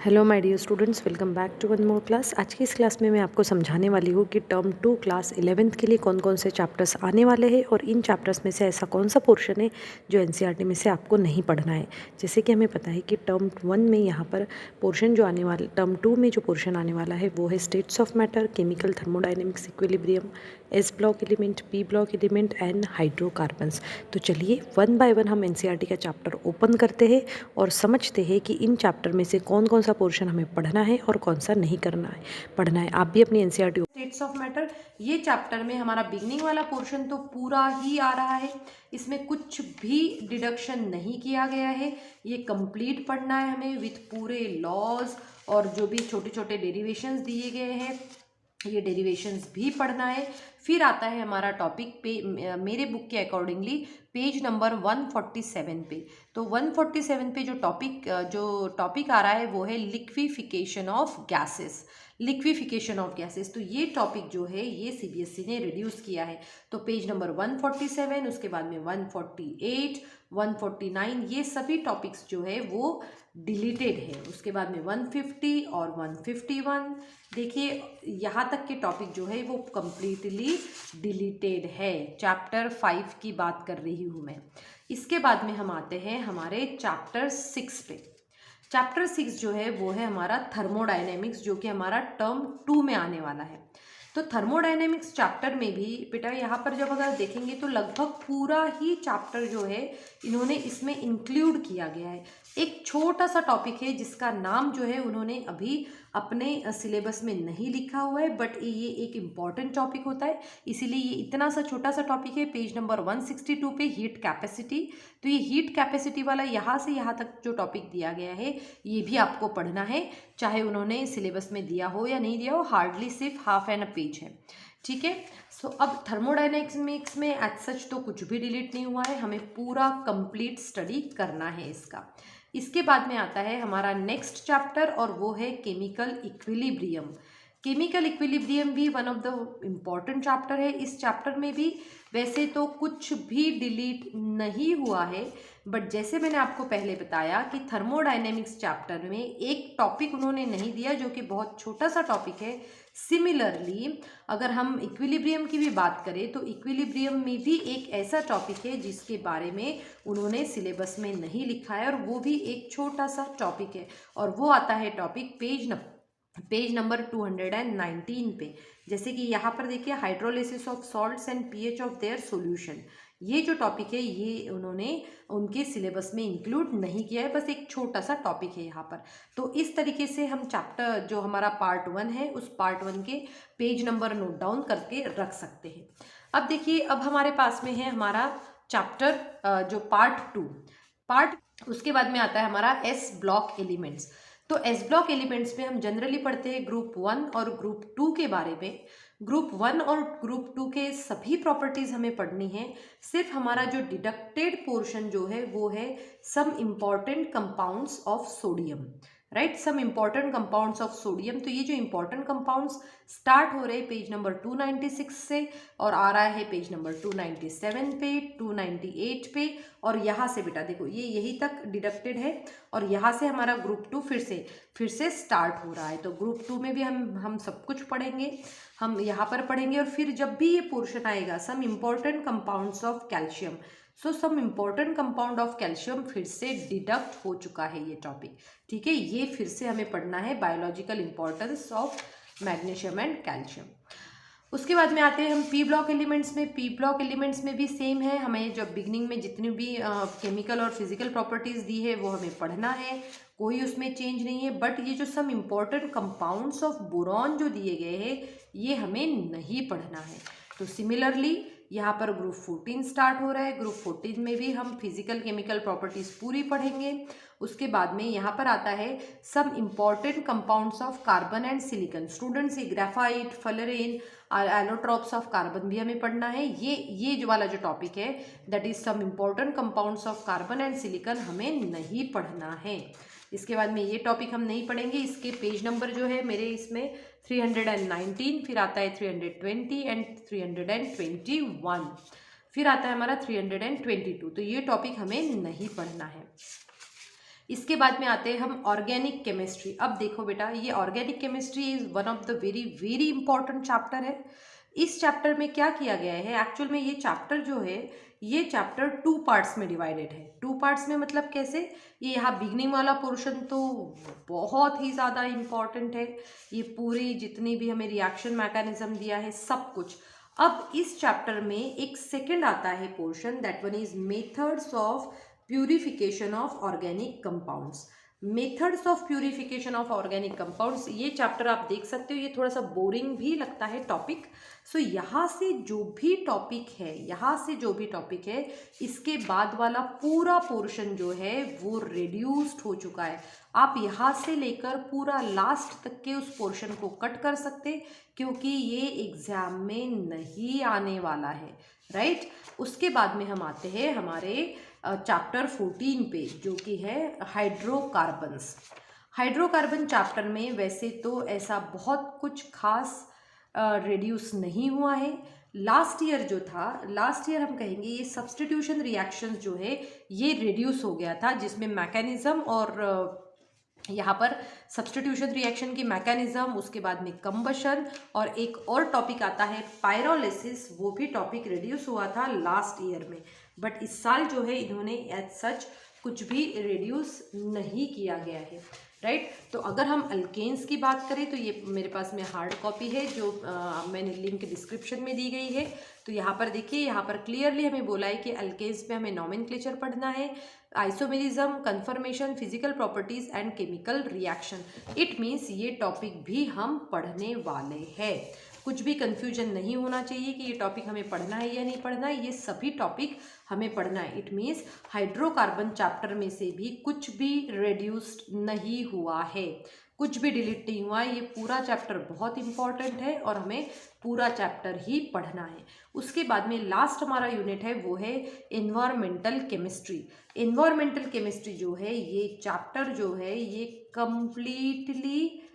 Hello my dear students, welcome back to one more class. आज की इस class में मैं आपको समझाने वाली हूँ कि टर्म 2 क्लास 11th के लिए कौन कौन से चैप्टर्स आने वाले हैं और इन चैप्टर्स में से ऐसा कौन सा पोर्शन है जो एनसीईआरटी में से आपको नहीं पढ़ना है। जैसे कि हमें पता है कि टर्म 1 में यहाँ पर पोर्शन जो आने वाला, टर्म 2 में जो पोर्शन आने वाला है वो है states of matter, chemical thermodynamics, equilibrium, S block element, P block element and hydrocarbons. तो चलिए वन बाय वन हम एनसीईआरटी का चैप्टर ओपन करते हैं और समझते हैं कि इन चैप्टर में से कौन कौन सा पोर्शन हमें पढ़ना है और कौन सा नहीं करना है पढ़ना है। आप भी अपनी एनसीईआरटी स्टेट्स ऑफ मैटर, ये चैप्टर में हमारा बिगनिंग वाला पोर्शन तो पूरा ही आ रहा है। इसमें कुछ भी डिडक्शन नहीं किया गया है। ये कंप्लीट पढ़ना है हमें विथ पूरे लॉज और जो भी छोटे छोटे डेरिवेशंस दिए गए हैं ये डेरिवेशंस भी पढ़ना है। फिर आता है हमारा टॉपिक पे मेरे बुक के अकॉर्डिंगली पेज नंबर 147 पे। तो 147 पे जो टॉपिक आ रहा है वो है liquefaction of gases. Liquefaction of gases, तो ये टॉपिक जो है ये सीबीएसई ने रिड्यूस किया है। तो पेज नंबर 147, उसके बाद में 148, 149, ये सभी टॉपिक्स जो है वो डिलीटेड है। उसके बाद में 150 और 151, देखिए यहाँ तक के टॉपिक जो है वो कंप्लीटली डिलीटेड है। चैप्टर 5 की बात कर रही हूँ मैं। इसके बाद में हम आते हैं हमारे चैप्टर 6 पे। चैप्टर 6 जो है वो है हमारा थर्मोडायनेमिक्स, जो कि हमारा टर्म 2 में आने वाला है। तो थर्मोडायनेमिक्स चैप्टर में भी बेटा यहाँ पर जब अगर देखेंगे तो लगभग पूरा ही चैप्टर जो है इन्होंने इसमें इंक्लूड किया गया है। एक छोटा सा टॉपिक है जिसका नाम जो है उन्होंने अभी अपने सिलेबस में नहीं लिखा हुआ है, बट ये एक इम्पॉर्टेंट टॉपिक होता है, इसीलिए ये इतना सा छोटा सा टॉपिक है। पेज नंबर 162 पे हीट कैपेसिटी। तो ये हीट कैपेसिटी वाला यहाँ से यहाँ तक जो टॉपिक दिया गया है ये भी आपको पढ़ना है, चाहे उन्होंने सिलेबस में दिया हो या नहीं दिया हो। हार्डली सिर्फ हाफ एन अ पेज है, ठीक है। सो अब थर्मोडायनेमिक्स में एज सच तो कुछ भी डिलीट नहीं हुआ है, हमें पूरा कंप्लीट स्टडी करना है इसका। इसके बाद में आता है हमारा नेक्स्ट चैप्टर और वो है केमिकल इक्विलिब्रियम। केमिकल इक्विलिब्रियम भी one of the important chapter है। इस चैप्टर में भी वैसे तो कुछ भी डिलीट नहीं हुआ है, बट जैसे मैंने आपको पहले बताया कि थर्मोडायनेमिक्स चैप्टर में एक टॉपिक उन्होंने नहीं दिया जो कि बहुत छोटा सा टॉपिक है। सिमिलरली अगर हम इक्विलिब्रियम की भी बात करें तो इक्विलिब्रियम में भी एक ऐसा टॉपिक है जिसके बारे में उन्होंने सिलेबस में नहीं लिखा है, और वो भी एक छोटा सा टॉपिक है, और वो आता है टॉपिक पेज नंबर 219 पे। जैसे कि यहाँ पर देखिए hydrolysis of salts and pH of their solution, ये जो टॉपिक है ये उन्होंने उनके सिलेबस में इंक्लूड नहीं किया है, बस एक छोटा सा टॉपिक है यहाँ पर। तो इस तरीके से हम चैप्टर जो हमारा पार्ट 1 है उस पार्ट 1 के पेज नंबर नोट डाउन करके रख सकते हैं। अब देखिए अब हमारे पास में है हमारा चैप्टर जो पार्ट उसके बाद में आता है हमारा एस ब्लॉक एलिमेंट्स। तो एस ब्लॉक एलिमेंट्स में हम जनरली पढ़ते हैं ग्रुप 1 और ग्रुप 2 के बारे में। ग्रुप 1 और ग्रुप 2 के सभी प्रॉपर्टीज हमें पढ़नी है। सिर्फ हमारा जो डिडक्टेड पोर्शन जो है वो है some important compounds of sodium, right, some important compounds of sodium. तो ये जो इम्पॉर्टेंट कंपाउंड्स स्टार्ट हो रहे हैं पेज नंबर 296 से और आ रहा है पेज नंबर 297 पे, 298 पे, और यहाँ से बेटा देखो ये यही तक डिडक्टेड है, और यहाँ से हमारा ग्रुप 2 फिर से स्टार्ट हो रहा है। तो ग्रुप 2 में भी हम सब कुछ पढ़ेंगे, हम यहाँ पर पढ़ेंगे, और फिर जब भी ये पोर्शन आएगा some important compounds of calcium, so some important compound of calcium फिर से डिडक्ट हो चुका है ये टॉपिक, ठीक है। ये फिर से हमें पढ़ना है biological importance of magnesium and calcium. उसके बाद में आते हैं हम पी ब्लॉक एलिमेंट्स में। पी ब्लॉक एलिमेंट्स में भी सेम है, हमें जब बिगनिंग में जितनी भी केमिकल और फिजिकल प्रॉपर्टीज दी है वो हमें पढ़ना है, कोई उसमें चेंज नहीं है। बट ये जो some important compounds of boron जो दिए गए हैं ये हमें नहीं पढ़ना है। तो सिमिलरली यहाँ पर ग्रुप 14 स्टार्ट हो रहा है। ग्रुप 14 में भी हम फिजिकल केमिकल प्रॉपर्टीज पूरी पढ़ेंगे। उसके बाद में यहाँ पर आता है some important compounds of carbon and silicon. Students ये graphite, fullerene, allotropes of carbon भी हमें पढ़ना है। ये जो वाला जो टॉपिक है that is some important compounds of carbon and silicon हमें नहीं पढ़ना है। इसके बाद में ये टॉपिक हम नहीं पढ़ेंगे। इसके पेज नंबर जो है मेरे इसमें 319, फिर आता है 320 एंड 321, फिर आता है हमारा 322। तो ये टॉपिक हमें नहीं पढ़ना है। इसके बाद में आते हैं हम ऑर्गेनिक केमिस्ट्री। अब देखो बेटा, ये organic chemistry is one of the very very important chapter है। इस चैप्टर में क्या किया गया है, एक्चुअल में ये चैप्टर जो है, ये चैप्टर 2 पार्ट्स में डिवाइडेड है। 2 पार्ट्स में मतलब कैसे, ये यहाँ बिगनिंग वाला पोर्शन तो बहुत ही ज़्यादा इम्पॉर्टेंट है। ये पूरी जितनी भी हमें रिएक्शन मैकेनिज्म दिया है सब कुछ। अब इस चैप्टर में एक सेकंड आता है portion, that one is methods of purification of organic compounds. Methods of purification of organic compounds, ये चैप्टर आप देख सकते हो, ये थोड़ा सा बोरिंग भी लगता है टॉपिक। सो यहाँ से जो भी टॉपिक है, यहाँ से जो भी टॉपिक है, इसके बाद वाला पूरा पोर्शन जो है वो रिड्यूस्ड हो चुका है। आप यहाँ से लेकर पूरा लास्ट तक के उस पोर्शन को कट कर सकते, क्योंकि ये एग्जाम में नहीं आने वाला है, राइट। उसके बाद में हम आते हैं हमारे चैप्टर 14 पे, जो कि है हाइड्रोकार्बन्स। हाइड्रोकार्बन चैप्टर में वैसे तो ऐसा बहुत कुछ खास रिड्यूस नहीं हुआ है। लास्ट ईयर जो था, लास्ट ईयर हम कहेंगे ये सब्स्टिट्यूशन रिएक्शंस जो है ये रिड्यूस हो गया था, जिसमें मैकेनिज्म और यहाँ पर सब्स्टिट्यूशन रिएक्शन की मैकेनिज्म, उसके बाद में कंबशन, और एक और टॉपिक आता है पायरोलिसिस, वो भी टॉपिक रिड्यूस हुआ था लास्ट ईयर में। बट इस साल जो है इन्होंने एज सच कुछ भी रिड्यूस नहीं किया गया है, राइट। तो अगर हम अल्केन्स की बात करें तो ये मेरे पास में हार्ड कॉपी है, जो मैंने लिंक डिस्क्रिप्शन में दी गई है। तो यहाँ पर देखिए, यहाँ पर क्लियरली हमें बोला है कि अल्केन्स में हमें नॉमेनक्लेचर पढ़ना है, isomerism, conformation, physical properties and chemical reaction. It means ये टॉपिक भी हम पढ़ने वाले हैं। कुछ भी कंफ्यूजन नहीं होना चाहिए कि ये टॉपिक हमें पढ़ना है या नहीं पढ़ना है, ये सभी टॉपिक हमें पढ़ना है। इट मीन्स हाइड्रोकार्बन चैप्टर में से भी कुछ भी रिड्यूस्ड नहीं हुआ है, कुछ भी डिलीट नहीं हुआ है। ये पूरा चैप्टर बहुत इंपॉर्टेंट है और हमें पूरा चैप्टर ही पढ़ना है। उसके बाद में लास्ट हमारा यूनिट है वो है एनवायरमेंटल केमिस्ट्री। एनवायरमेंटल केमिस्ट्री जो है, ये चैप्टर जो है ये कंप्लीटली